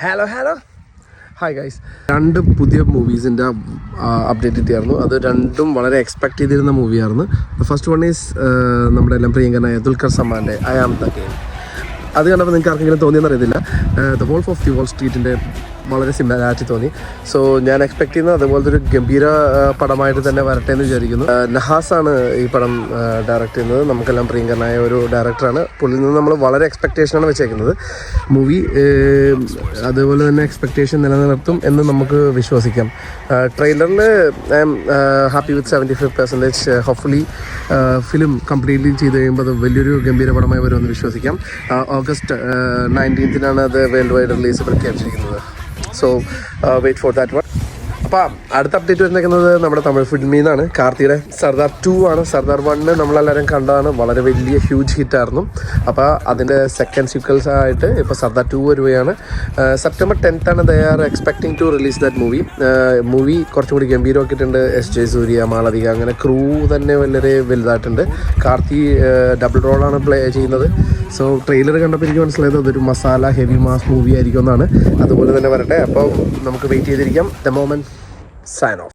Hello hi guys. 2 പുതിയ മൂവീസിൻ്റെ update കിട്ടിയായിരുന്നു. അത് രണ്ടും വളരെ എക്സ്പെക്ട് ചെയ്തിരുന്ന മൂവിയായിരുന്നു. ഫസ്റ്റ് വൺ ഈസ് നമ്മുടെ എല്ലാം പ്രിയങ്കരനായ ദുൽഖർ സൽമാൻ്റെ ഐ ആം ദ കിങ്. അത് കണ്ടപ്പോൾ നിങ്ങൾക്ക് ആർക്കെങ്കിലും തോന്നിയെന്ന് അറിയത്തില്ല. The wolf of the wall സ്ട്രീറ്റിൻ്റെ വളരെ സിമിലാരിറ്റി തോന്നി. സോ ഞാൻ എക്സ്പെക്ട് ചെയ്യുന്നത് അതുപോലത്തെ ഒരു ഗംഭീര പടമായിട്ട് തന്നെ വരട്ടെ എന്ന് വിചാരിക്കുന്നു. നഹാസാണ് ഈ പടം ഡയറക്റ്റ് ചെയ്യുന്നത്. നമുക്കെല്ലാം പ്രിയങ്കരനായ ഒരു ഡയറക്ടറാണ്. പുള്ളിയിൽ നിന്ന് നമ്മൾ വളരെ എക്സ്പെക്റ്റേഷനാണ് വെച്ചേക്കുന്നത്. മൂവി അതുപോലെ തന്നെ എക്സ്പെക്റ്റേഷൻ നിലനിർത്തും എന്ന് നമുക്ക് വിശ്വസിക്കാം. ട്രെയിലറിൽ I am happy with 75%. Hopefully film completely ചെയ്ത് കഴിയുമ്പോൾ അത് വലിയൊരു ഗംഭീര പടമായി വരുമെന്ന് വിശ്വസിക്കാം. ഓഗസ്റ്റ് 19 അത് വേൾഡ് വൈഡ് റിലീസ് പ്രഖ്യാപിച്ചിരിക്കുന്നത്. So wait for that one. അപ്പോൾ അടുത്ത അപ്ഡേറ്റ് വന്നിരിക്കുന്നത് നമ്മുടെ തമിഴ് ഫിലിമിൽ നിന്നാണ്. കാർത്തിയുടെ സർദാർ 2 ആണ്. സർദാർ 1 നമ്മളെല്ലാവരും കണ്ടതാണ്. വളരെ വലിയ ഹ്യൂജ് ഹിറ്റായിരുന്നു. അപ്പോൾ അതിൻ്റെ സെക്കൻഡ് സീക്വൽസ് ആയിട്ട് ഇപ്പോൾ സർദാർ 2 വരുകയാണ്. September 10 they are expecting to release that movie. Movie കുറച്ചും കൂടി ഗംഭീരമാക്കിയിട്ടുണ്ട്. എസ്.ജെ. സൂര്യ, മാളവിക, അങ്ങനെ ക്രൂ തന്നെ വളരെ വലുതായിട്ടുണ്ട്. കാർത്തി ഡബിൾ റോളാണ് പ്ലേ ചെയ്യുന്നത്. സോ ട്രെയിലർ കണ്ടപ്പോൾ എനിക്ക് മനസ്സിലായത് അതൊരു മസാല ഹെവി മാസ് മൂവി ആയിരിക്കും എന്നാണ്. അതുപോലെ തന്നെ വരട്ടെ. അപ്പോൾ നമുക്ക് വെയിറ്റ് ചെയ്തിരിക്കാം. The moment sign of.